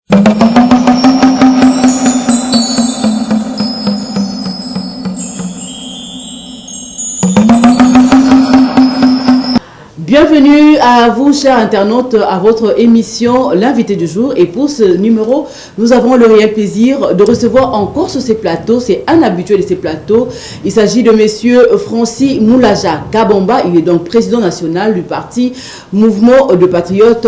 Bienvenue à vous, chers internautes, à votre émission L'invité du jour. Et pour ce numéro, nous avons le réel plaisir de recevoir encore sur ces plateaux, c'est un habitué de ces plateaux. Il s'agit de monsieur Francis Moulaja Kabamba. Il est donc président national du parti Mouvement de Patriotes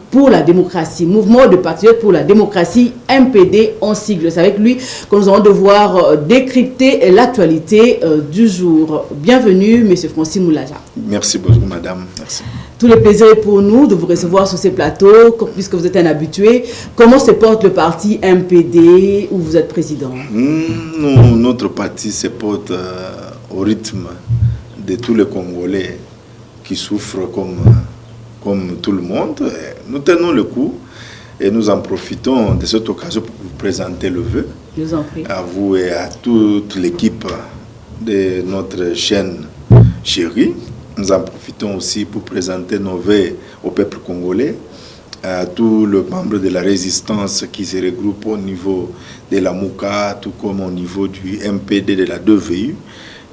pour la démocratie. Mouvement de Patriotes pour la démocratie, MPD en sigle. C'est avec lui que nous allons devoir décrypter l'actualité du jour. Bienvenue, monsieur Francis Moulaja. Merci beaucoup, madame. Merci. Tout le plaisir est pour nous de vous recevoir sur ces plateaux, puisque vous êtes un habitué. Comment se porte le parti MPD où vous êtes président? Notre parti se porte au rythme de tous les Congolais qui souffrent comme tout le monde. Nous tenons le coup et nous en profitons de cette occasion pour vous présenter le vœu. Je vous en prie. À vous et à toute l'équipe de notre chaîne chérie. Nous en profitons aussi pour présenter nos vœux au peuple congolais, à tous les membres de la résistance qui se regroupent au niveau de la MOUCA, tout comme au niveau du MPD de la 2VU.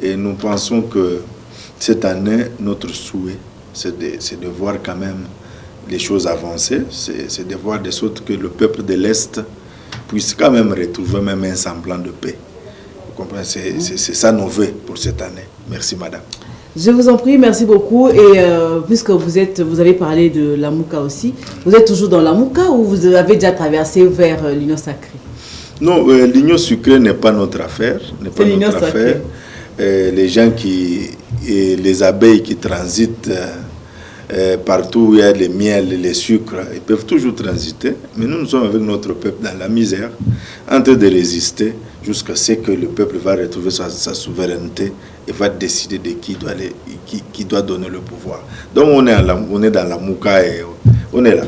Et nous pensons que cette année, notre souhait, c'est de voir quand même les choses avancer, c'est de voir de sorte que le peuple de l'Est puisse quand même retrouver même un semblant de paix. Vous comprenez? C'est ça nos vœux pour cette année. Merci, madame. Je vous en prie, merci beaucoup. Et puisque vous avez parlé de la MOUCA aussi, vous êtes toujours dans la MOUCA ou vous avez déjà traversé vers l'Union sacrée? Non, l'Union sucrée n'est pas notre affaire. C'est l'Union sacrée. Les gens les abeilles qui transitent partout où il y a les miels et les sucres, ils peuvent toujours transiter. Mais nous sommes avec notre peuple dans la misère, en train de résister jusqu'à ce que le peuple va retrouver sa souveraineté et va décider de qui doit donner le pouvoir. Donc on est dans la MOUCA et on est là.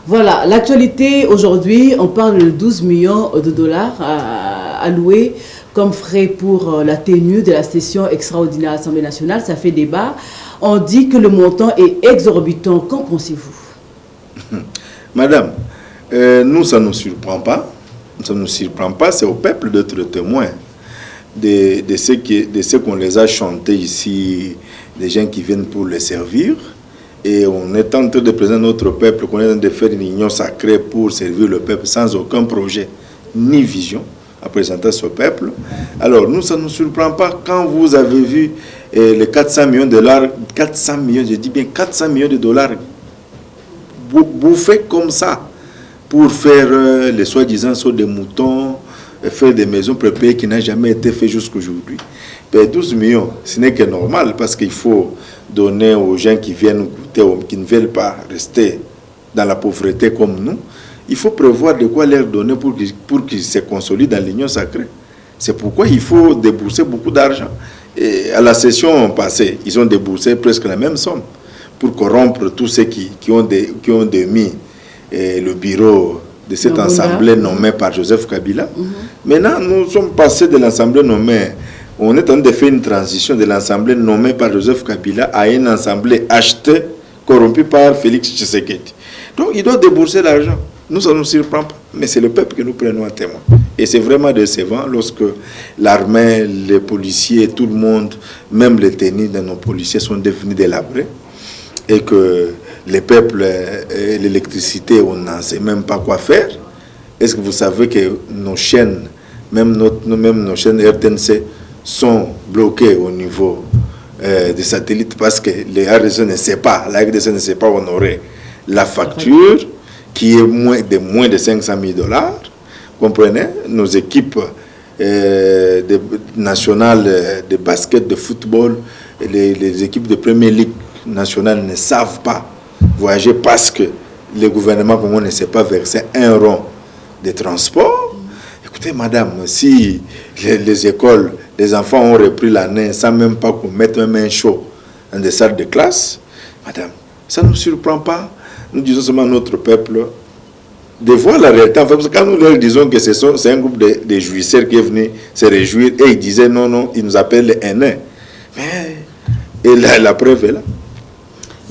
Voilà, l'actualité aujourd'hui, on parle de 12 millions de dollars alloués comme frais pour la tenue de la session extraordinaire à l'Assemblée nationale. Ça fait débat. On dit que le montant est exorbitant. Qu'en pensez-vous? Madame, nous, ça ne nous surprend pas. Ça ne nous surprend pas, c'est au peuple d'être témoin de ce qu'on les a chantés ici, des gens qui viennent pour les servir. Et on est en train de présenter notre peuple, qu'on est en train de faire une union sacrée pour servir le peuple sans aucun projet ni vision à présenter ce peuple. Alors nous, ça ne nous surprend pas quand vous avez vu les 400 millions de dollars, 400 millions, je dis bien 400 millions de dollars bouffés comme ça pour faire les soi-disant sauts de moutons, faire des maisons préparées qui n'ont jamais été fait jusqu'à aujourd'hui. 12 millions, ce n'est que normal parce qu'il faut donner aux gens qui viennent goûter, qui ne veulent pas rester dans la pauvreté comme nous. Il faut prévoir de quoi leur donner pour qu'ils se consolident dans l'union sacrée. C'est pourquoi il faut débourser beaucoup d'argent. Et à la session passée, ils ont déboursé presque la même somme pour corrompre tous ceux qui ont démis le bureau de cette assemblée nommée par Joseph Kabila. Maintenant, nous sommes passés de l'assemblée nommée, on est en train de faire une transition de l'assemblée nommée par Joseph Kabila à une assemblée achetée, corrompue par Félix Tshisekedi. Donc, il doit débourser l'argent. Nous, ça ne nous surprend pas, mais c'est le peuple que nous prenons à témoin. Et c'est vraiment décevant lorsque l'armée, les policiers, tout le monde, même les tennis de nos policiers sont devenus délabrés et que les peuples et l'électricité, on n'en sait même pas quoi faire. Est-ce que vous savez que nos chaînes, même nos chaînes RTNC, sont bloquées au niveau des satellites parce que les RDC ne sait pas, la RDC ne sait pas honorer la facture qui est moins de 500 000 dollars. Comprenez? Nos équipes nationales de basket, de football, les équipes de Premier Ligue nationale ne savent pas voyager parce que le gouvernement congolais ne sait pas verser un rond de transport. Écoutez, madame, si les écoles, les enfants ont repris l'année sans même pas qu'on mette même un show dans des salles de classe, madame, ça ne nous surprend pas. Nous disons seulement à notre peuple de voir la réalité. En fait, parce que quand nous leur disons que c'est un groupe de jouisseurs qui est venu se réjouir, et ils disaient non, ils nous appellent les haineux. Mais et la preuve est là.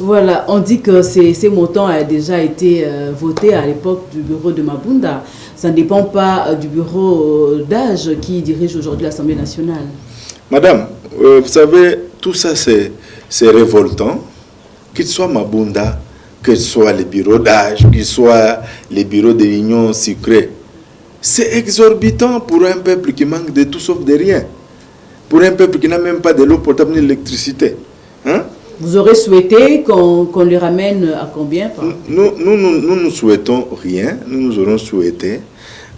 Voilà, on dit que ces montants ont déjà été votés à l'époque du bureau de Mabunda. Ça ne dépend pas du bureau d'âge qui dirige aujourd'hui l'Assemblée nationale. Madame, vous savez, tout ça c'est révoltant. Qu'il soit Mabunda, que ce soit les bureaux d'âge, qu'il soit les bureaux de l'Union sucrée. C'est exorbitant pour un peuple qui manque de tout sauf de rien. Pour un peuple qui n'a même pas de l'eau potable ni d'électricité. Hein? Vous aurez souhaité qu'on les ramène à combien? Nous souhaitons rien. Nous aurons souhaité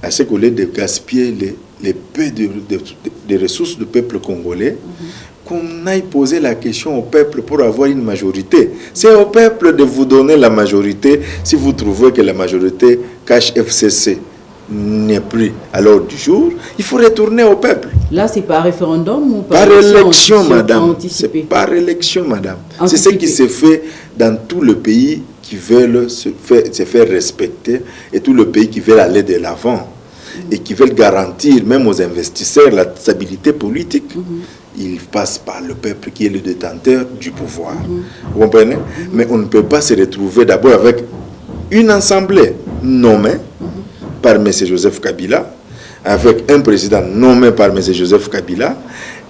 à ce qu'au lieu de gaspiller les peu de ressources du peuple congolais, qu'on aille poser la question au peuple pour avoir une majorité. C'est au peuple de vous donner la majorité si vous trouvez que la majorité cache FCC n'est plus à l'ordre du jour. Il faut retourner au peuple. Là, c'est par référendum ou par élection, madame. C'est par élection, madame. C'est ce qui se fait dans tout le pays qui veulent se faire respecter et tout le pays qui veulent aller de l'avant et qui veulent garantir même aux investisseurs la stabilité politique. Il passe par le peuple qui est le détenteur du pouvoir. Vous comprenez? Mais on ne peut pas se retrouver d'abord avec une assemblée nommée par M. Joseph Kabila, avec un président nommé par M. Joseph Kabila,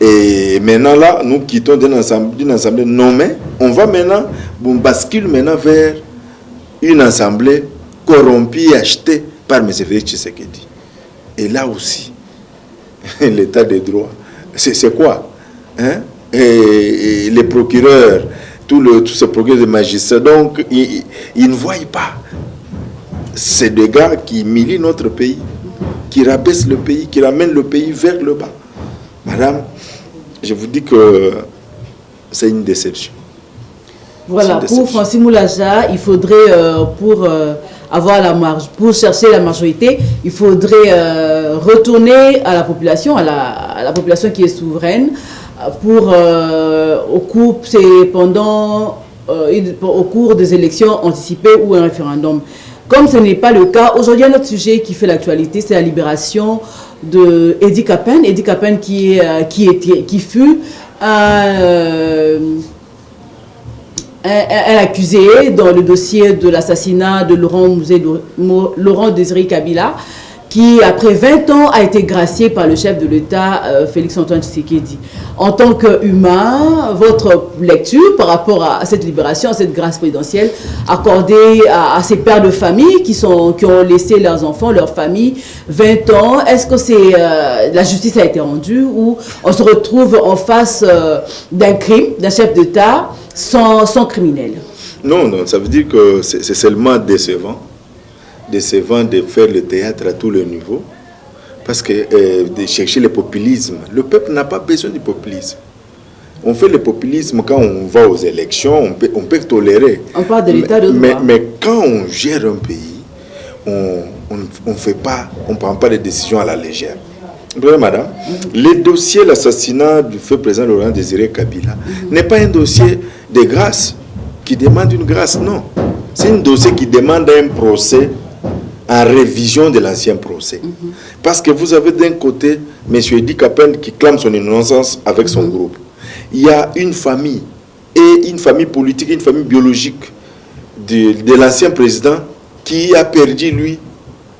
et maintenant là, nous quittons d'une assemblée nommée, on va maintenant, on bascule maintenant vers une assemblée corrompue et achetée par M. Félix Tshisekedi. Et là aussi, l'état de droit, c'est quoi? Hein? Et les procureurs, tous ces procureurs de magistrats, donc ils ne voient pas ces deux gars qui humilient notre pays, qui rabaissent le pays, qui ramènent le pays vers le bas. Madame, je vous dis que c'est une déception. Voilà, pour Francis Moulaja, il faudrait, pour avoir la marge, pour chercher la majorité, il faudrait retourner à la population, à la population qui est souveraine, pour au cours des élections anticipées ou un référendum. Comme ce n'est pas le cas, aujourd'hui, un autre sujet qui fait l'actualité, c'est la libération de Edi Kapen. Edi Kapen qui fut un accusé dans le dossier de l'assassinat de Laurent Désiré Kabila, qui, après 20 ans, a été gracié par le chef de l'État, Félix-Antoine Tshisekedi. En tant qu'humain, votre lecture par rapport à cette libération, à cette grâce présidentielle accordée à ces pères de famille qui ont laissé leurs enfants, leur famille, 20 ans, est-ce que la justice a été rendue ou on se retrouve en face d'un crime, d'un chef d'État sans criminel? Non, ça veut dire que c'est seulement décevant de faire le théâtre à tous les niveaux, parce que de chercher le populisme, le peuple n'a pas besoin du populisme. On fait le populisme quand on va aux élections, on peut tolérer. On parle de l'état de droit. Mais quand on gère un pays, on prend pas de décisions à la légère. Vous voyez, madame, le dossier, l'assassinat du feu président Laurent Désiré Kabila n'est pas un dossier de grâce qui demande une grâce, non. C'est un dossier qui demande un procès en révision de l'ancien procès. Parce que vous avez d'un côté M. Edi Kapen qui clame son innocence avec son groupe. Il y a une famille, et une famille politique, une famille biologique de l'ancien président qui a perdu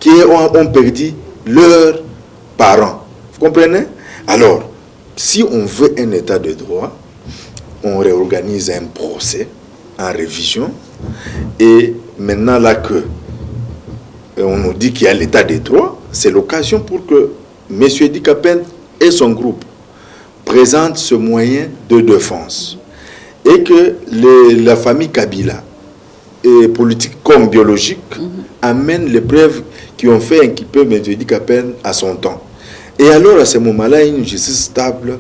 qui ont perdu leurs parents. Vous comprenez? Alors, si on veut un état de droit, on réorganise un procès en révision, et maintenant là que on nous dit qu'il y a l'état de droit, c'est l'occasion pour que M. Edi Kapen et son groupe présentent ce moyen de défense et que la famille Kabila, et politique comme biologique, amène les preuves qui ont fait inculper M. Edi Kapen à son temps. Et alors à ce moment-là, une justice stable,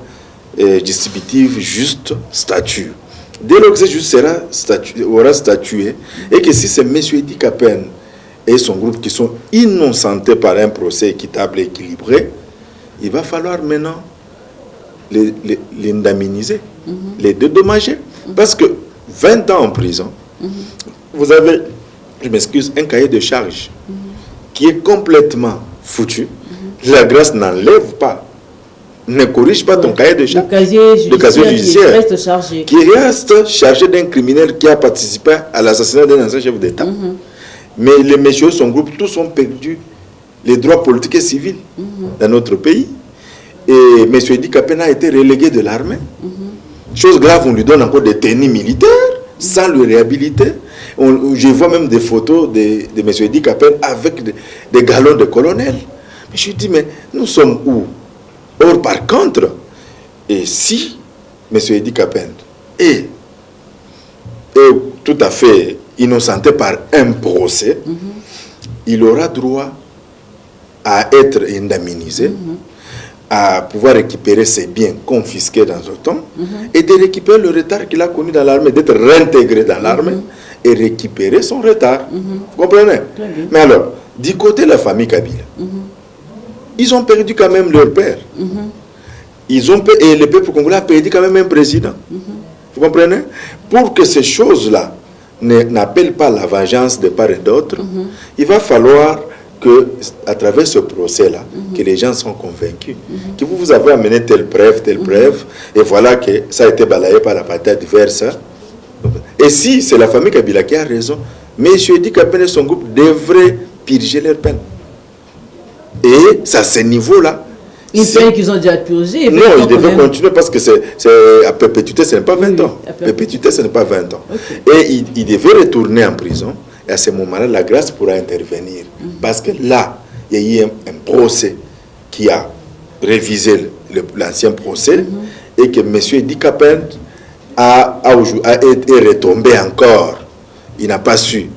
distributive, juste, statue. Dès lors que cette justice aura statué, et que si c'est M. Edi Kapen et son groupe qui sont innocentés par un procès équitable et équilibré, il va falloir maintenant l'indemniser, les dédommager. Parce que 20 ans en prison, vous avez, je m'excuse, un cahier de charge qui est complètement foutu. La grâce n'enlève pas ne corrige pas ton cahier de charge. Le casier judiciaire qui reste chargé d'un criminel qui a participé à l'assassinat d'un ancien chef d'État. Mais les messieurs, son groupe, tous ont perdu les droits politiques et civils dans notre pays. Et M. Edi Kapene a été relégué de l'armée. Chose grave, on lui donne encore des tenues militaires sans le réhabiliter. Je vois même des photos de M. Edi Kapene avec des galons de colonel. Mais je dis, mais nous sommes où? Or, par contre, et si M. Edi Kapene est tout à fait innocenté par un procès, il aura droit à être indemnisé, à pouvoir récupérer ses biens confisqués dans le temps et de récupérer le retard qu'il a connu dans l'armée, d'être réintégré dans l'armée et récupérer son retard. Vous comprenez? Mais alors, du côté de la famille Kabila, ils ont perdu quand même leur père. Et le peuple congolais a perdu quand même un président. Vous comprenez? Pour que ces choses-là n'appellent pas la vengeance de part et d'autre, il va falloir que, à travers ce procès-là, que les gens sont convaincus que vous avez amené telle preuve, et voilà que ça a été balayé par la partie adverse. Et si c'est la famille Kabila qui a raison, M. Edi Kapene et son groupe devraient purger leur peine. Et c'est à ce niveau-là. Une peine qu'ils ont déjà purgée. Non, ils devaient continuer parce que c'est à perpétuité, ce n'est pas 20 ans. À perpétuité, ce n'est pas 20 ans. Et ils devaient retourner en prison. Et à ce moment-là, la grâce pourra intervenir. Parce que là, il y a eu un procès qui a révisé l'ancien procès et que M. Edi Kapene est retombé encore. Il n'a pas su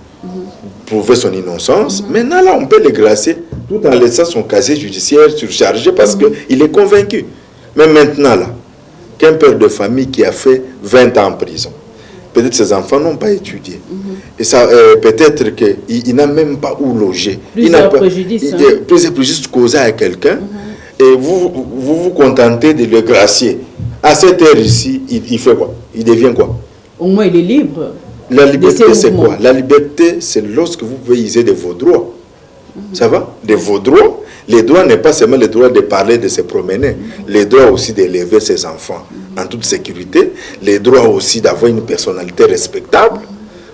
prouver son innocence. Maintenant, là, on peut le gracier tout en laissant son casier judiciaire surchargé parce qu'il est convaincu. Mais maintenant, là, qu'un père de famille qui a fait 20 ans en prison, peut-être ses enfants n'ont pas étudié. Et ça, peut-être qu'il n'a même pas où loger. Plusieurs préjudices. Plusieurs préjudices causés à quelqu'un. Et vous contentez de le gracier. À cette heure ici, il fait quoi? Il devient quoi? Au moins, il est libre. La liberté, c'est quoi? La liberté, c'est lorsque vous pouvez user de vos droits. Ça va? De vos droits. Les droits n'est pas seulement le droit de parler, de se promener. Les droits aussi d'élever ses enfants en toute sécurité. Les droits aussi d'avoir une personnalité respectable.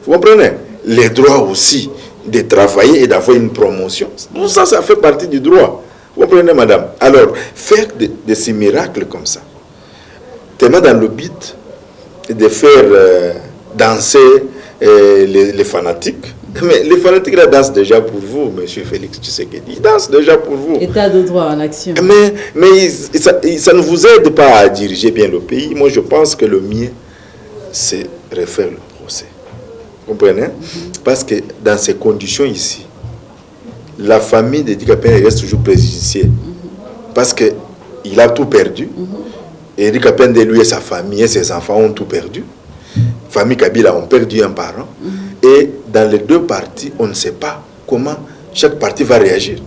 Vous comprenez? Les droits aussi de travailler et d'avoir une promotion. Tout ça, ça fait partie du droit. Vous comprenez, madame? Alors, faire de ces miracles comme ça, tellement dans le but de faire danser les fanatiques. Mais les fanatiques la dansent déjà pour vous, monsieur Félix Tshisekedi. Ils dansent déjà pour vous. État de droit en action. Mais ça ne vous aide pas à diriger bien le pays. Moi, je pense que le mieux, c'est refaire le procès. Vous comprenez? Parce que dans ces conditions ici, la famille d'Edi Kapene reste toujours préjudiciée. Parce qu'il a tout perdu. Et Edi Kapene de lui et sa famille et ses enfants ont tout perdu. Famille Kabila ont perdu un parent. Et dans les deux parties, on ne sait pas comment chaque partie va réagir.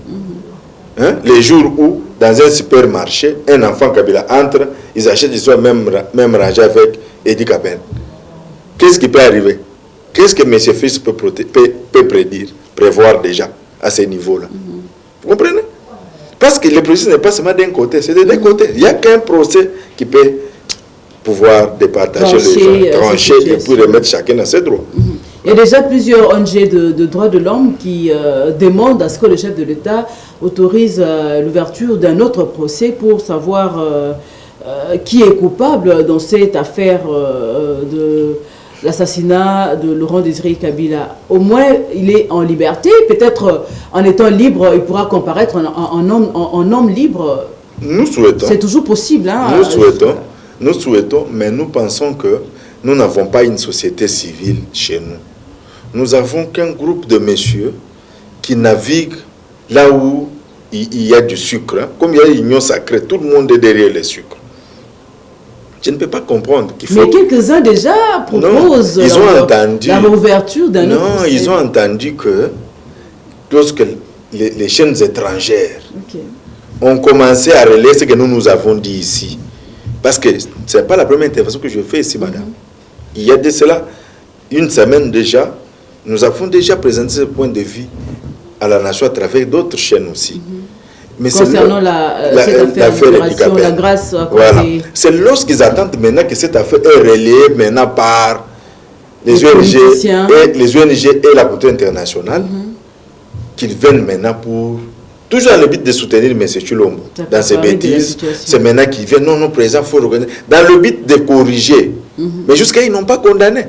Les jours où, dans un supermarché, un enfant Kabila entre, ils achètent, ils sont même rangés avec Edi Kapene. Qu'est-ce qui peut arriver? Qu'est-ce que M. Fils peut prédire, prévoir déjà à ce niveau-là? Vous comprenez? Parce que le procès n'est pas seulement d'un côté, c'est de deux côtés. Il n'y a qu'un procès qui peut pouvoir départager les gens, trancher et puis remettre chacun dans ses droits. Il y a déjà plusieurs ONG de droits de l'homme qui demandent à ce que le chef de l'État autorise l'ouverture d'un autre procès pour savoir qui est coupable dans cette affaire de l'assassinat de Laurent Désiré Kabila. Au moins, il est en liberté. Peut-être en étant libre, il pourra comparaître en homme libre. Nous souhaitons. C'est toujours possible. Hein, nous souhaitons, mais nous pensons que nous n'avons pas une société civile chez nous. Nous avons qu'un groupe de messieurs qui naviguent là où il y a du sucre. Hein. Comme il y a l'union sacrée, tout le monde est derrière le sucre. Je ne peux pas comprendre qu'il faut... Mais quelques-uns déjà proposent la réouverture d'un autre procès. Non, ils ont entendu que lorsque les chaînes étrangères ont commencé à relayer ce que nous avons dit ici, parce que ce n'est pas la première intervention que je fais ici, madame. Il y a de cela une semaine déjà, nous avons déjà présenté ce point de vue à la nation à travers d'autres chaînes aussi. Mais concernant cette affaire de libération, la grâce accordée. Voilà. C'est lorsqu'ils attendent maintenant que cette affaire est relayée maintenant par les ONG et la communauté internationale qu'ils viennent maintenant pour toujours dans le but de soutenir M. Tshilombo dans ses bêtises. C'est maintenant qu'ils viennent, non, président, il faut reconnaître, dans le but de corriger. Mais jusqu'à ils n'ont pas condamné.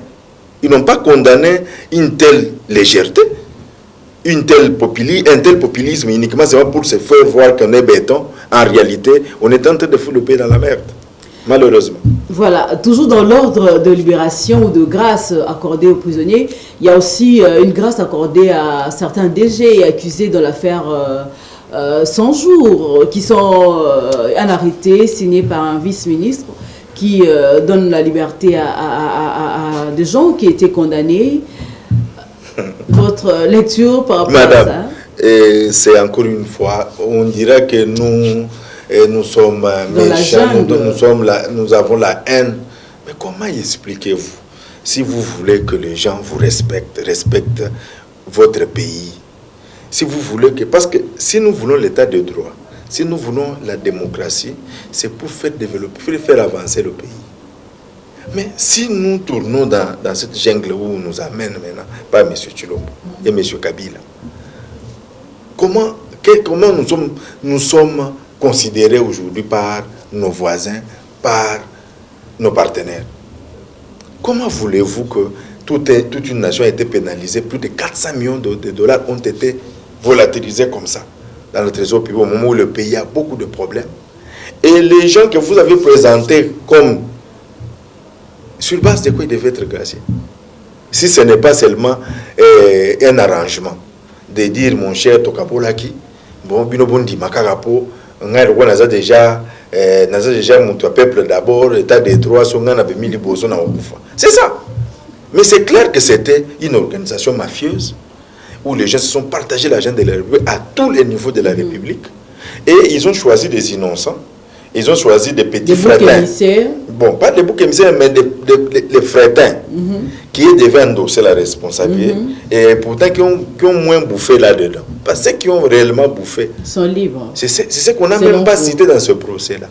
Ils n'ont pas condamné une telle légèreté, un tel populisme uniquement c'est pour se faire voir qu'on est béton. En réalité, on est en train de foutre le pays dans la merde, malheureusement. Voilà, toujours dans l'ordre de libération ou de grâce accordée aux prisonniers, il y a aussi une grâce accordée à certains DG accusés dans l'affaire 100 jours, qui sont un arrêté signé par un vice-ministre qui donne la liberté à des gens qui étaient condamnés. Votre lecture par rapport Madame, à ça? C'est encore une fois, on dirait que nous sommes méchants, nous avons la haine. Mais comment expliquez-vous? Si vous voulez que les gens vous respectent votre pays, si vous voulez que... Parce que si nous voulons l'état de droit, si nous voulons la démocratie, c'est pour faire développer, pour faire avancer le pays. Mais si nous tournons dans cette jungle où nous amène maintenant, pas M. Tshilombo et M. Kabila, comment nous sommes considérés aujourd'hui par nos voisins, par nos partenaires? Comment voulez-vous que toute une nation ait été pénalisée? Plus de 400 millions de dollars ont été volatilisés comme ça dans le trésor public au moment où le pays a beaucoup de problèmes. Et les gens que vous avez présentés comme... Sur base de quoi ils devaient être graciés? Si ce n'est pas seulement un arrangement de dire, mon cher Tokapolaki, bon, binobondi, makarapo, on a déjà mon peuple d'abord, état des droits, son gars avait mis les bosons en Okufa. C'est ça. Mais c'est clair que c'était une organisation mafieuse où les gens se sont partagés l'argent de la République à tous les niveaux de la République. Et ils ont choisi des innocents. Ils ont choisi des petits frétins. Bon, pas des boucs émissaires, mais les frétins qui devaient endosser la responsabilité et pourtant qui ont moins bouffé là-dedans. Parce que ceux qui ont réellement bouffé sont libres. C'est ce qu'on n'a même pas cité dans ce procès-là.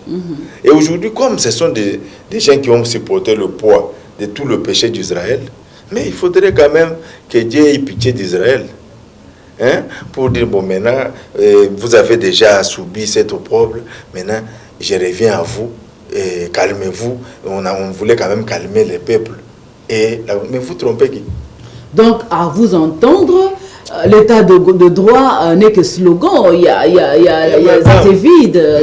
Et aujourd'hui, comme ce sont des gens qui ont supporté le poids de tout le péché d'Israël, mais il faudrait quand même que Dieu ait pitié d'Israël. Hein? Pour dire, bon, maintenant, vous avez déjà subi cet opprobre, maintenant, je reviens à vous, calmez-vous. On voulait quand même calmer les peuples. Mais vous trompez qui? Donc, à vous entendre, l'état de droit n'est que slogan. Il y a c'est vide.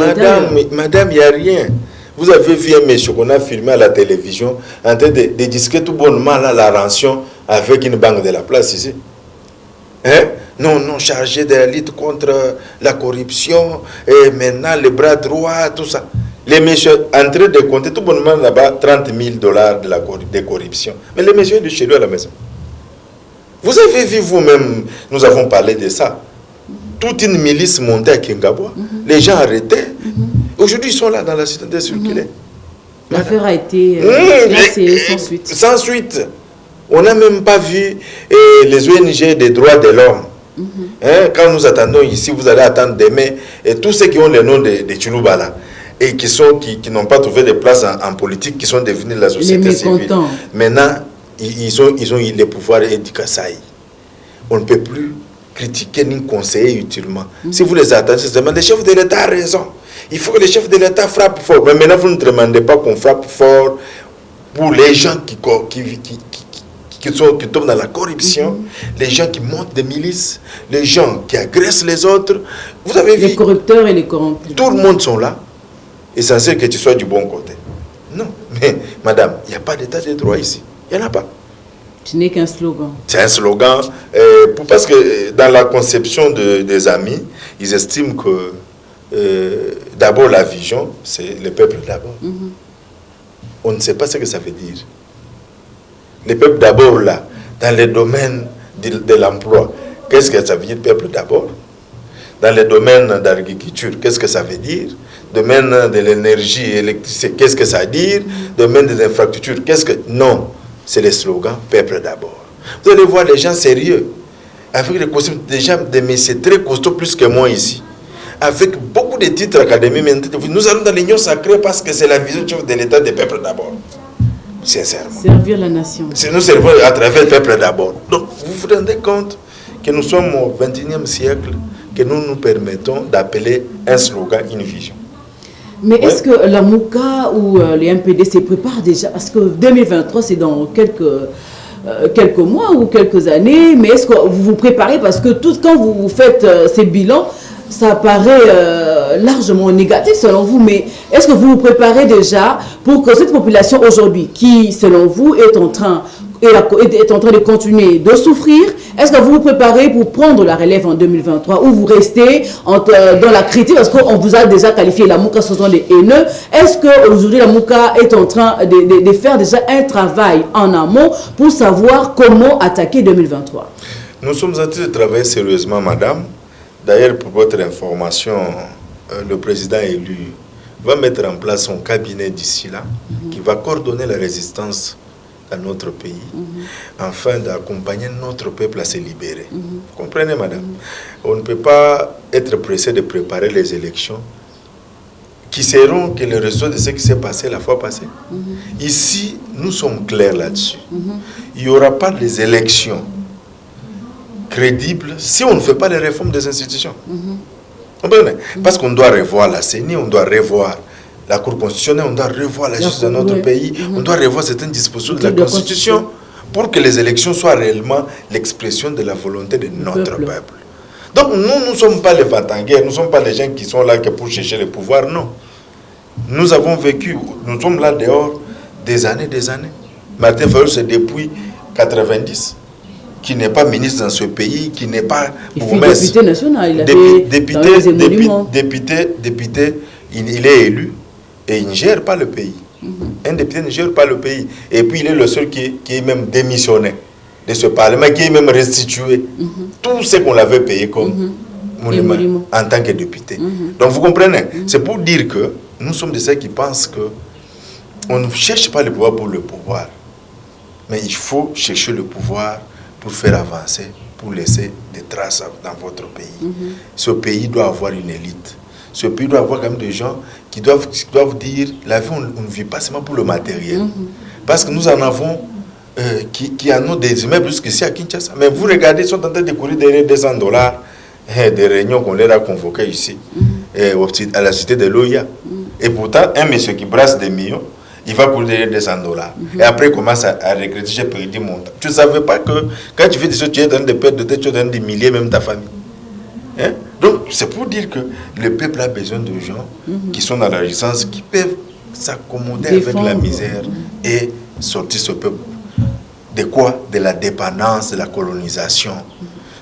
Madame, il n'y a rien. Vous avez vu un monsieur qu'on a filmé à la télévision en train de discuter tout bonnement la rançon avec une banque de la place ici. Hein? Non, chargé de la lutte contre la corruption, et maintenant les bras droits, tout ça. Les messieurs en train de compter tout bonnement là-bas 30 000 dollars de corruption. Mais les messieurs de chez lui à la maison. Vous avez vu vous-même, nous avons parlé de ça. Toute une milice montée à Kingabwa, les gens arrêtés. Aujourd'hui, ils sont là dans la cité de circuler. L'affaire a été classée sans suite. Sans suite. On n'a même pas vu les ONG des droits de l'homme. Hein, quand nous attendons ici, vous allez attendre demain. Et tous ceux qui ont le nom de Tshilubala et qui n'ont pas trouvé de place en politique, qui sont devenus la société civile. Maintenant, ils ont eu les pouvoirs et du Kassai. On ne peut plus critiquer ni conseiller utilement. Si vous les attendez, c'est le chef de l'État a raison. Il faut que le chef de l'État frappe fort. Mais maintenant, vous ne demandez pas qu'on frappe fort pour les gens qui tombent dans la corruption, les gens qui montent des milices, les gens qui agressent les autres. Vous avez vu, les corrupteurs et les corrompus. Tout le monde sont là. Essentiel que tu sois du bon côté. Non, mais madame, il n'y a pas d'état de droit ici. Il n'y en a pas. Ce n'est qu'un slogan. C'est un slogan. Parce que dans la conception des amis, ils estiment que d'abord la vision, c'est le peuple d'abord. On ne sait pas ce que ça veut dire. Le peuple d'abord là, dans le domaine de l'emploi, qu'est-ce que ça veut dire peuple d'abord? Dans le domaine de l'agriculture, qu'est-ce que ça veut dire? Domaine de l'énergie et l'électricité, qu'est-ce que ça veut dire? Domaine des infrastructures, qu'est-ce que... Non, c'est le slogan peuple d'abord. Vous allez voir les gens sérieux, avec des costumes, des gens, des messieurs très costauds plus que moi ici, avec beaucoup de titres académiques. Nous allons dans l'union sacrée parce que c'est la vision de l'État des peuples d'abord. Sincèrement. Servir la nation. Nous servons à travers le peuple d'abord. Donc, vous vous rendez compte que nous sommes au XXIe siècle, que nous nous permettons d'appeler un slogan une vision. Mais est-ce que la MOUCA ou les MPD se préparent déjà? Parce que 2023, c'est dans quelques mois ou quelques années. Mais est-ce que vous vous préparez? Parce que quand vous faites ces bilans, ça paraît largement négatif selon vous. Mais est-ce que vous vous préparez déjà pour que cette population aujourd'hui, qui selon vous est en train de continuer de souffrir, est-ce que vous vous préparez pour prendre la relève en 2023 ou vous restez dans la critique parce qu'on vous a déjà qualifié la MOUCA ce sont des haineux? Est-ce qu'aujourd'hui la MOUCA est en train de faire déjà un travail en amont pour savoir comment attaquer 2023? Nous sommes en train de travailler sérieusement, madame. D'ailleurs, pour votre information, le président élu va mettre en place son cabinet d'ici là, qui va coordonner la résistance à notre pays, afin d'accompagner notre peuple à se libérer. Vous comprenez, madame? On ne peut pas être pressé de préparer les élections qui seront que le résultat de ce qui s'est passé la fois passée. Ici, nous sommes clairs là-dessus. Il n'y aura pas des élections crédibles si on ne fait pas les réformes des institutions. Comprenez? Parce qu'on doit revoir la CENI, on doit revoir la Cour constitutionnelle, on doit revoir la justice de notre pays, on doit revoir certaines dispositions de la Constitution pour que les élections soient réellement l'expression de la volonté de notre peuple. Donc nous ne sommes pas les vatanguers, nous ne sommes pas les gens qui sont là que pour chercher le pouvoir, non. Nous avons vécu, nous sommes là dehors des années. Martin Fayol, c'est depuis 90, qui n'est pas ministre dans ce pays, qui n'est pas député national, il député, il est élu. Et il ne gère pas le pays. Un député ne gère pas le pays. Et puis il est le seul qui est même démissionné de ce Parlement, qui est même restitué tout ce qu'on l'avait payé comme monument en tant que député. Donc vous comprenez? C'est pour dire que nous sommes de ceux qui pensent qu'on ne cherche pas le pouvoir pour le pouvoir. Mais il faut chercher le pouvoir pour faire avancer, pour laisser des traces dans votre pays. Ce pays doit avoir une élite. Ce pays doit avoir quand même des gens qui doivent dire la vie, on ne vit pas seulement pour le matériel. Parce que nous en avons qui en ont des immeubles jusqu'ici à Kinshasa. Mais vous regardez, ils sont en train de courir derrière $200 des réunions qu'on leur a convoquées ici, à la cité de l'OIA. Et pourtant, un monsieur qui brasse des millions, il va courir derrière $200. Et après, il commence à regretter, j'ai perdu mon temps. Tu ne savais pas que quand tu fais des choses, tu es dans des pertes de tête, tu es dans des milliers, même ta famille. Hein? Donc, c'est pour dire que le peuple a besoin de gens qui sont dans la résistance, qui peuvent s'accommoder avec la misère et sortir ce peuple. De quoi? De la dépendance, de la colonisation.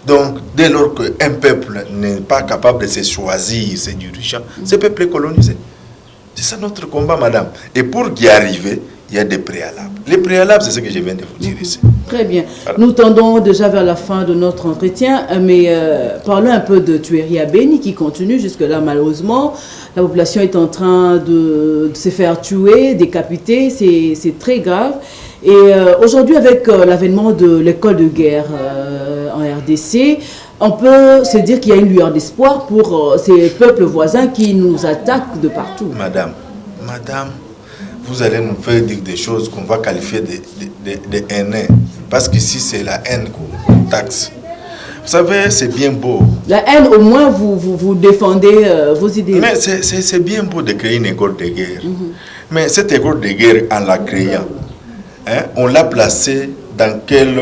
Donc, dès lors qu'un peuple n'est pas capable de se choisir ses dirigeants, ce peuple est colonisé. C'est ça notre combat, madame. Et pour y arriver, il y a des préalables. Les préalables, c'est ce que je viens de vous dire ici. Très bien. Voilà. Nous tendons déjà vers la fin de notre entretien, mais parlons un peu de tuerie à Béni qui continue jusque-là, malheureusement. La population est en train de se faire tuer, décapiter, c'est très grave. Et aujourd'hui, avec l'avènement de l'école de guerre en RDC, on peut se dire qu'il y a une lueur d'espoir pour ces peuples voisins qui nous attaquent de partout. Madame, vous allez nous faire dire des choses qu'on va qualifier de haineux. Parce qu'ici, c'est la haine qu'on taxe. Vous savez, c'est bien beau. La haine, au moins, vous défendez vos idées. Mais c'est bien beau de créer une école de guerre. Mais cette école de guerre, en la créant, on l'a placée dans quelle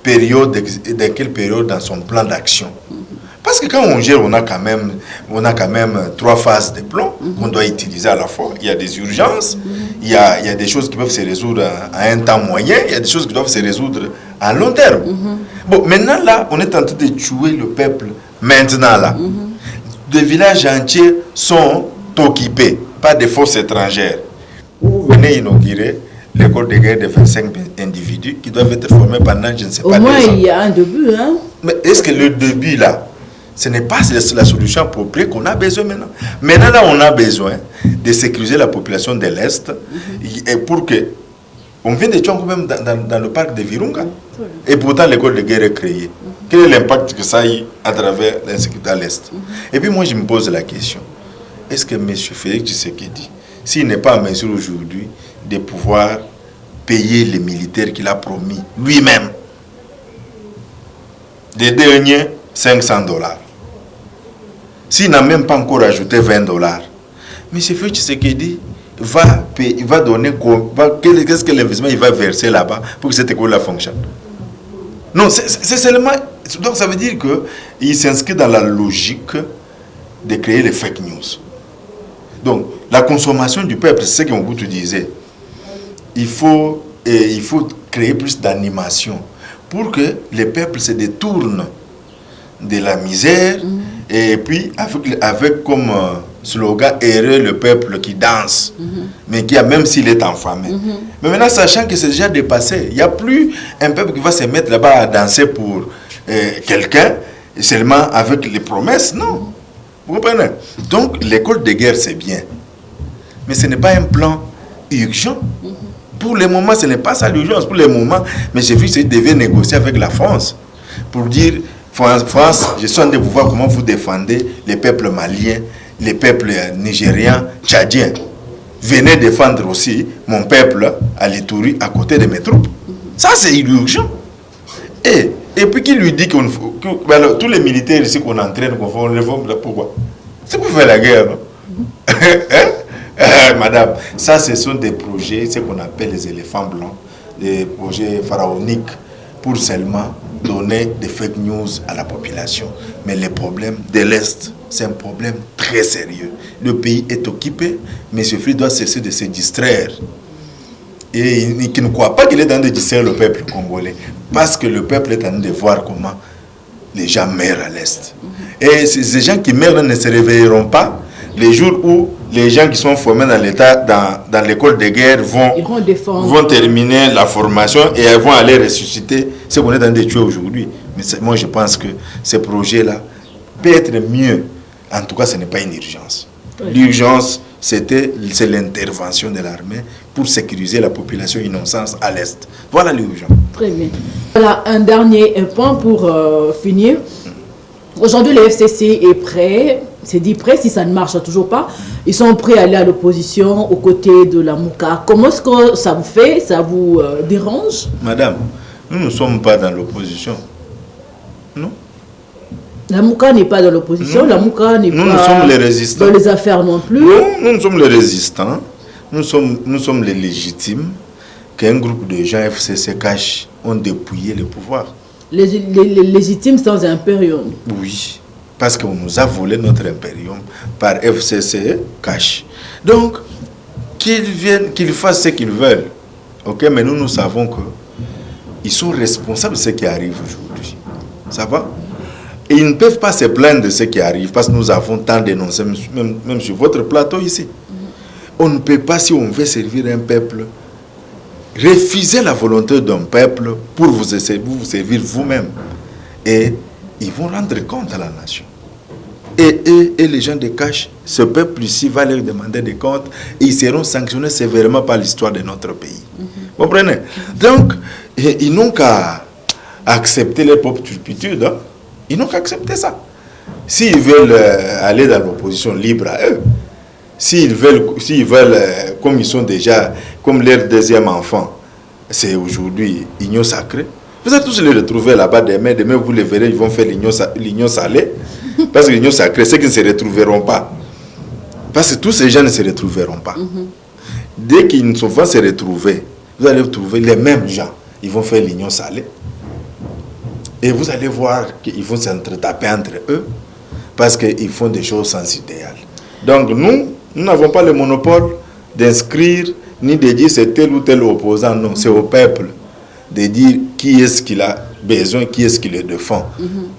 période dans son plan d'action? Parce que quand on gère, on a quand même 3 phases de plan qu'on doit utiliser à la fois. Il y a des urgences, il y a des choses qui peuvent se résoudre à un temps moyen, il y a des choses qui doivent se résoudre à long terme. Bon, maintenant là, on est en train de tuer le peuple. Maintenant là, des villages entiers sont occupés par des forces étrangères. Vous venez inaugurer l'école de guerre de 25 individus qui doivent être formés pendant, je ne sais pas, 2 ans. Au moins, il y a un début, hein? Mais est-ce que le début là, ce n'est pas la solution appropriée qu'on a besoin maintenant? Maintenant, là, on a besoin de sécuriser la population de l'Est et pour que... On vient de tuer quand même dans le parc de Virunga. Et pourtant, l'école de guerre est créée. Quel est l'impact que ça a eu à travers l'insécurité à l'Est? Et puis moi, je me pose la question. Est-ce que M. Félix Tshisekedi, s'il n'est pas en mesure aujourd'hui de pouvoir payer les militaires qu'il a promis lui-même, les derniers $500, s'il n'a même pas encore ajouté $20, M. Félix Tshisekedi va donner, qu'est-ce que l'investissement il va verser là-bas pour que cette école-là fonctionne? Non, c'est seulement... Donc ça veut dire qu'il s'inscrit dans la logique de créer les fake news. Donc la consommation du peuple, c'est ce que Mobutu disait. Il faut créer plus d'animation pour que les peuples se détournent de la misère et puis avec comme slogan « Heureux le peuple qui danse », mais qui a, même s'il est enfamé. Mais maintenant, sachant que c'est déjà dépassé, il n'y a plus un peuple qui va se mettre là-bas à danser pour quelqu'un seulement avec les promesses, non. Vous comprenez? Donc l'école de guerre, c'est bien, mais ce n'est pas un plan urgent. Pour le moment, ce n'est pas ça l'urgence. Pour le moment, mais j'ai vu que devait négocier avec la France pour dire, France, je suis en train de vous voir comment vous défendez les peuples maliens, les peuples nigériens, tchadiens. Venez défendre aussi mon peuple à l'Ituri à côté de mes troupes. Ça, c'est urgent. Et puis qui lui dit que tous les militaires ici qu'on entraîne, qu'on réforme, pourquoi? C'est pour faire la guerre, non? Madame, ça, ce sont des projets, ce qu'on appelle les éléphants blancs, des projets pharaoniques pour seulement donner des fake news à la population. Mais le problème de l'Est, c'est un problème très sérieux. Le pays est occupé, mais ce fait doit cesser de se distraire. Et qui ne croit pas qu'il est dans de distraire le peuple congolais, parce que le peuple est en train de voir comment les gens meurent à l'Est. Et ces gens qui meurent ne se réveilleront pas les jours où les gens qui sont formés dans l'État, dans l'école de guerre, vont terminer la formation et vont aller ressusciter ce qu'on est en train de tuer aujourd'hui. Mais moi, je pense que ce projet-là peut être mieux. En tout cas, ce n'est pas une urgence. Oui. L'urgence, c'est l'intervention de l'armée pour sécuriser la population innocente à l'Est. Voilà l'urgence. Très bien. Voilà un dernier point pour finir. Aujourd'hui, le FCC est prêt. C'est dit prêt, si ça ne marche toujours pas. Ils sont prêts à aller à l'opposition aux côtés de la Mouka. Comment est-ce que ça vous fait? Ça vous dérange? Madame, nous ne sommes pas dans l'opposition. Non. La Mouka n'est pas dans l'opposition. La Mouka n'est pas nous sommes les résistants. Dans les affaires non plus. Non, nous sommes les résistants. Nous sommes les légitimes qu'un groupe de gens FCC cache ont dépouillé le pouvoir. Les légitimes sans impérium. Oui. Parce qu'on nous a volé notre impérium par FCC cash. Donc, qu'ils fassent ce qu'ils veulent. Ok, mais nous savons qu'ils sont responsables de ce qui arrive aujourd'hui. Ça va? Et ils ne peuvent pas se plaindre de ce qui arrive parce que nous avons tant dénoncé, même sur votre plateau ici. On ne peut pas, si on veut servir un peuple, refuser la volonté d'un peuple pour vous servir vous-même. Et ils vont rendre compte à la nation. Et les gens de cash, ce peuple ici va leur demander des comptes et ils seront sanctionnés sévèrement par l'histoire de notre pays. Vous comprenez? Donc, ils n'ont qu'à accepter leur propre turpitude. Hein? Ils n'ont qu'à accepter ça. S'ils veulent aller dans l'opposition libre à eux, s'ils veulent comme ils sont déjà, comme leur deuxième enfant, c'est aujourd'hui l'union sacrée. Vous allez tous les retrouver là-bas demain vous les verrez, ils vont faire l'union salée. Parce que l'union sacrée, c'est qu'ils ne se retrouveront pas. Parce que tous ces gens ne se retrouveront pas. Dès qu'ils vont se retrouver, vous allez trouver les mêmes gens. Ils vont faire l'union salée. Et vous allez voir qu'ils vont s'entretaper entre eux parce qu'ils font des choses sans idéal. Donc nous n'avons pas le monopole d'inscrire ni de dire c'est tel ou tel opposant. Non, c'est au peuple de dire qui est-ce qu'il a besoin, qui est-ce qui le défend.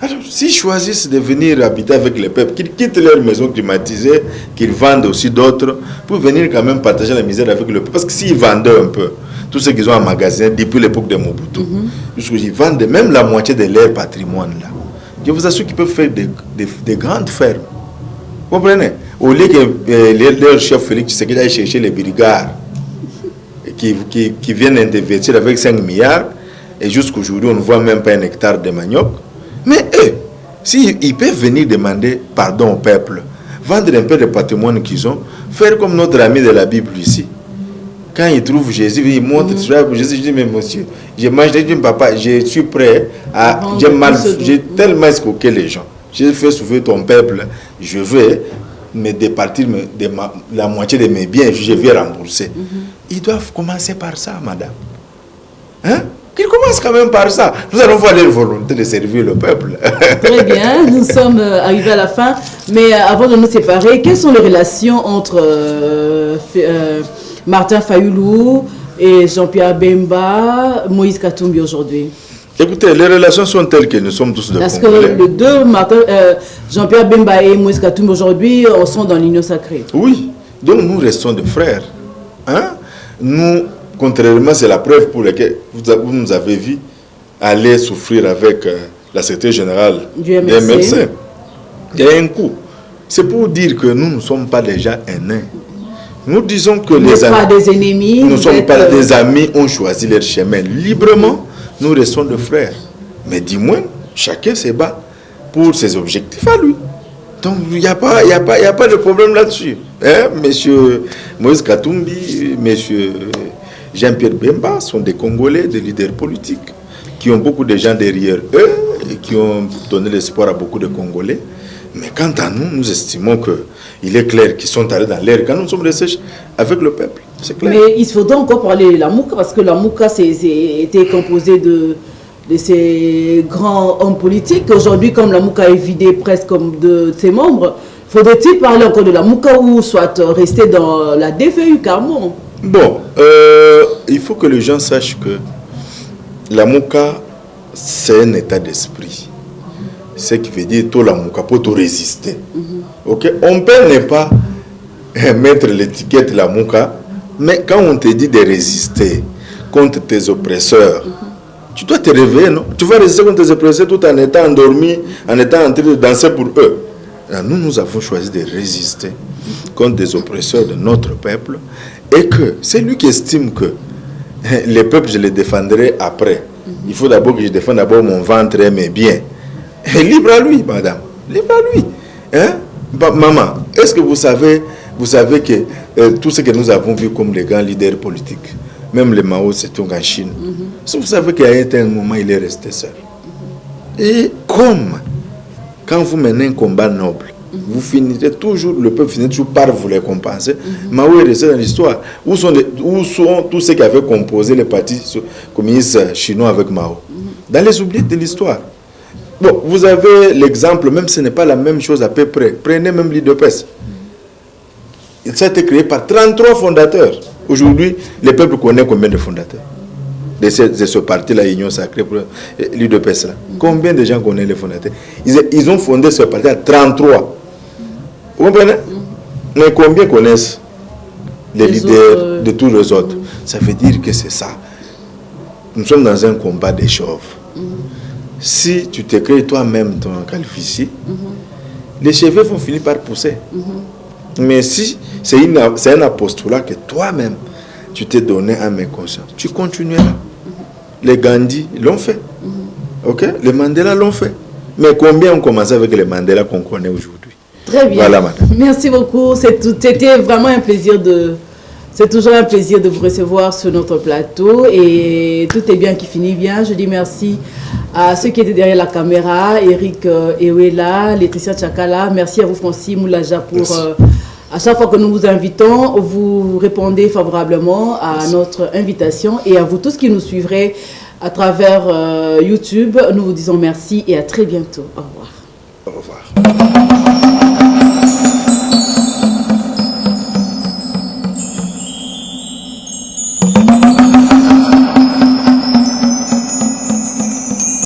Alors, s'ils choisissent de venir habiter avec le peuple, qu'ils quittent leur maison climatisée, qu'ils vendent aussi d'autres, pour venir quand même partager la misère avec le peuple. Parce que s'ils vendaient un peu, tout ce qu'ils ont en magasin depuis l'époque de Mobutu, ils vendent même la moitié de leur patrimoine là. Je vous assure qu'ils peuvent faire des grandes fermes. Vous comprenez? Au lieu que leur chef Félix Tshisekedi aille chercher les brigards qui viennent investir avec 5 milliards, et jusqu'aujourd'hui, on ne voit même pas un hectare de manioc. Mais eux, s'ils peuvent venir demander pardon au peuple, vendre un peu de patrimoine qu'ils ont, faire comme notre ami de la Bible ici. Quand il trouve Jésus, il montre Jésus, je dis, mais monsieur, je mange, je dis, papa, je suis prêt à... J'ai tellement escroqué les gens. J'ai fait sauver ton peuple, je vais me départir de la moitié de mes biens, je vais rembourser. Ils doivent commencer par ça, madame. Hein? Qu'ils commencent quand même par ça. Nous allons voir leur volonté de servir le peuple. Très bien, nous sommes arrivés à la fin. Mais avant de nous séparer, quelles sont les relations entre Martin Fayulu et Jean-Pierre Bemba, Moïse Katumbi aujourd'hui? Écoutez, les relations sont telles que nous sommes tous de Parce Congolais. que les deux, Jean-Pierre Bemba et Moïse Katumbi aujourd'hui, sont dans l'union sacrée. Oui, donc nous restons de frères. Hein? Nous, contrairement, c'est la preuve pour laquelle vous nous avez vu aller souffrir avec la secrétaire générale du MLC. Il y a un coup. C'est pour dire que nous ne sommes pas déjà haineux. Nous disons que nous les amis, pas des ennemis, nous ne sommes pas des amis, ont choisi leur chemin librement. Nous restons de frères. Mais du moins, chacun se bat pour ses objectifs à lui. Donc, il n'y a pas de problème là-dessus. Hein? Monsieur Moïse Katumbi, monsieur Jean-Pierre Bemba sont des Congolais, des leaders politiques, qui ont beaucoup de gens derrière eux et qui ont donné l'espoir à beaucoup de Congolais. Mais quant à nous, nous estimons qu'il est clair qu'ils sont allés dans l'air quand nous sommes restés avec le peuple. C'est clair. Mais il faudra encore parler de la Mouka, parce que la Mouka était composée de ces grands hommes politiques. Aujourd'hui, comme la Mouka est vidée presque comme de ses membres, faudrait-il parler encore de la Mouka ou soit rester dans la DFU carrément? Bon, il faut que les gens sachent que la Mouka, c'est un état d'esprit. Ce qui veut dire tout la Mouka pour tout résister. Ok? On peut ne pas mettre l'étiquette la Mouka, mais quand on te dit de résister contre tes oppresseurs, tu dois te réveiller, non? Tu vas résister contre tes oppresseurs tout en étant endormi, en étant en train de danser pour eux. Alors, nous avons choisi de résister contre des oppresseurs de notre peuple et que c'est lui qui estime que les peuples, je les défendrai après. Il faut d'abord que je défende d'abord mon ventre et mes biens. Et libre à lui, madame. Libre à lui. Hein? Maman, est-ce que vous savez que tout ce que nous avons vu comme les grands leaders politiques, même le Mao Tse-tung en Chine, vous savez qu'à un moment, il est resté seul. Et comme quand vous menez un combat noble, vous finissez toujours, le peuple finit toujours par vous les compenser. Mao est resté dans l'histoire. Où sont tous ceux qui avaient composé les partis communistes chinois avec Mao? Dans les oubliés de l'histoire. Bon, vous avez l'exemple, même si ce n'est pas la même chose à peu près. Prenez même l'UDPS. Ça a été créé par 33 fondateurs. Aujourd'hui, le peuple connaît combien de fondateurs de ce parti-là, Union Sacrée, l'UDPS là. Combien de gens connaissent les fondateurs? Ils ont fondé ce parti à 33. Vous comprenez? Mais combien connaissent les leaders de tous les autres? Ça veut dire que c'est ça. Nous sommes dans un combat des chauves. Si tu te crées toi-même ton calvitie, les cheveux vont finir par pousser. Mais si c'est un apostolat que toi-même, tu t'es donné à mes consciences, tu continueras. Les Gandhi l'ont fait. Ok? Les Mandela l'ont fait. Mais combien ont commencé avec les Mandela qu'on connaît aujourd'hui? Très bien. Voilà, madame. Merci beaucoup. C'était vraiment un plaisir C'est toujours un plaisir de vous recevoir sur notre plateau et tout est bien qui finit bien. Je dis merci à ceux qui étaient derrière la caméra, Eric Ewela, Laetitia Tchakala. Merci à vous, Francis Moulaja, pour à chaque fois que nous vous invitons, vous répondez favorablement à notre invitation et à vous tous qui nous suivrez à travers YouTube. Nous vous disons merci et à très bientôt. Au revoir. Au revoir.